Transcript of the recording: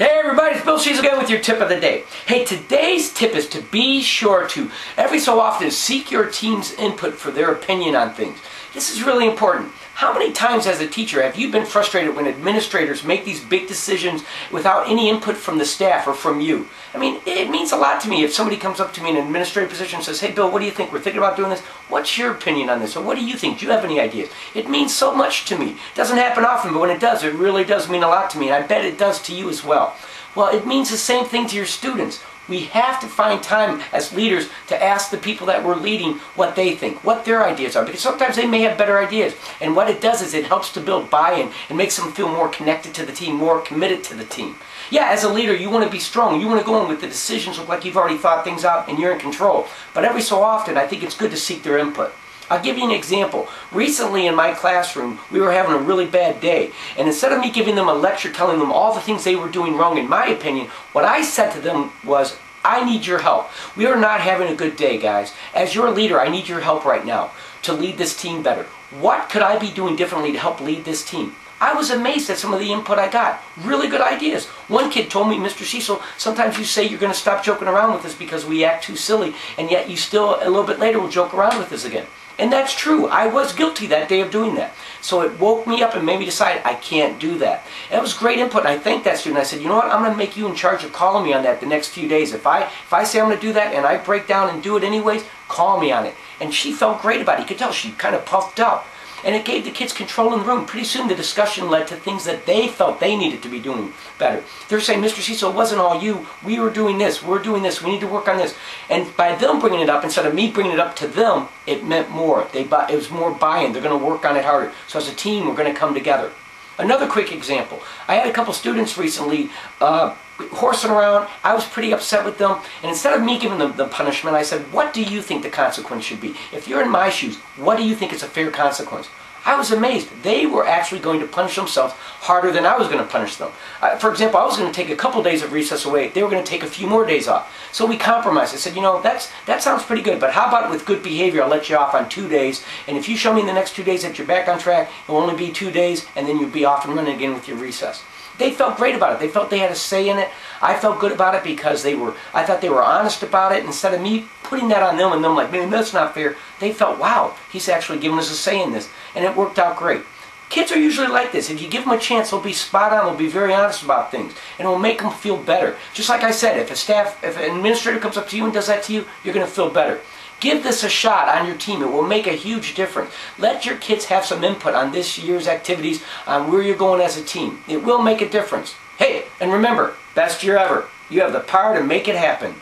Hey everybody, it's Bill Shees again with your tip of the day. Hey, today's tip is to be sure to, every so often, seek your team's input for their opinion on things. This is really important. How many times as a teacher have you been frustrated when administrators make these big decisions without any input from the staff or from you? I mean, it means a lot to me if somebody comes up to me in an administrative position and says, "Hey Bill, what do you think? We're thinking about doing this. What's your opinion on this? Or what do you think? Do you have any ideas?" It means so much to me. It doesn't happen often, but when it does, it really does mean a lot to me, and I bet it does to you as well. Well, it means the same thing to your students. We have to find time as leaders to ask the people that we're leading what they think, what their ideas are, because sometimes they may have better ideas. And what it does is it helps to build buy-in and makes them feel more connected to the team, more committed to the team. Yeah, as a leader, you want to be strong. You want to go in with the decisions look like you've already thought things out and you're in control. But every so often, I think it's good to seek their input. I'll give you an example. Recently in my classroom, we were having a really bad day. And instead of me giving them a lecture telling them all the things they were doing wrong, in my opinion, what I said to them was, "I need your help. We are not having a good day, guys. As your leader, I need your help right now to lead this team better. What could I be doing differently to help lead this team?" I was amazed at some of the input I got. Really good ideas. One kid told me, "Mr. Cecil, sometimes you say you're going to stop joking around with us because we act too silly, and yet you still, a little bit later, will joke around with us again." And that's true. I was guilty that day of doing that. So it woke me up and made me decide I can't do that. And it was great input, and I thanked that student. I said, "You know what, I'm going to make you in charge of calling me on that the next few days. If I say I'm going to do that and I break down and do it anyways, call me on it." And she felt great about it. You could tell she kind of puffed up. And it gave the kids control in the room. Pretty soon the discussion led to things that they felt they needed to be doing better. They're saying, "Mr. Cecil, it wasn't all you. We were doing this. We're doing this. We need to work on this." And by them bringing it up, instead of me bringing it up to them, it meant more. It was more buy-in. They're going to work on it harder. So as a team, we're going to come together. Another quick example. I had a couple students recently horsing around. I was pretty upset with them. And instead of me giving them the punishment, I said, "What do you think the consequence should be? If you're in my shoes, what do you think is a fair consequence?" I was amazed. They were actually going to punish themselves harder than I was going to punish them. For example, I was going to take a couple days of recess away. They were going to take a few more days off. So we compromised. I said, "You know, that sounds pretty good, but how about with good behavior, I'll let you off on 2 days, and if you show me in the next 2 days that you're back on track, it will only be 2 days, and then you'll be off and running again with your recess." They felt great about it. They felt they had a say in it. I felt good about it because I thought they were honest about it. Instead of me putting that on them and them like, "Man, that's not fair," they felt, "Wow, he's actually giving us a say in this." And it worked out great. Kids are usually like this. If you give them a chance, they'll be spot on. They'll be very honest about things. And it'll make them feel better. Just like I said, if an administrator comes up to you and does that to you, you're going to feel better. Give this a shot on your team. It will make a huge difference. Let your kids have some input on this year's activities, on where you're going as a team. It will make a difference. Hey, and remember, best year ever. You have the power to make it happen.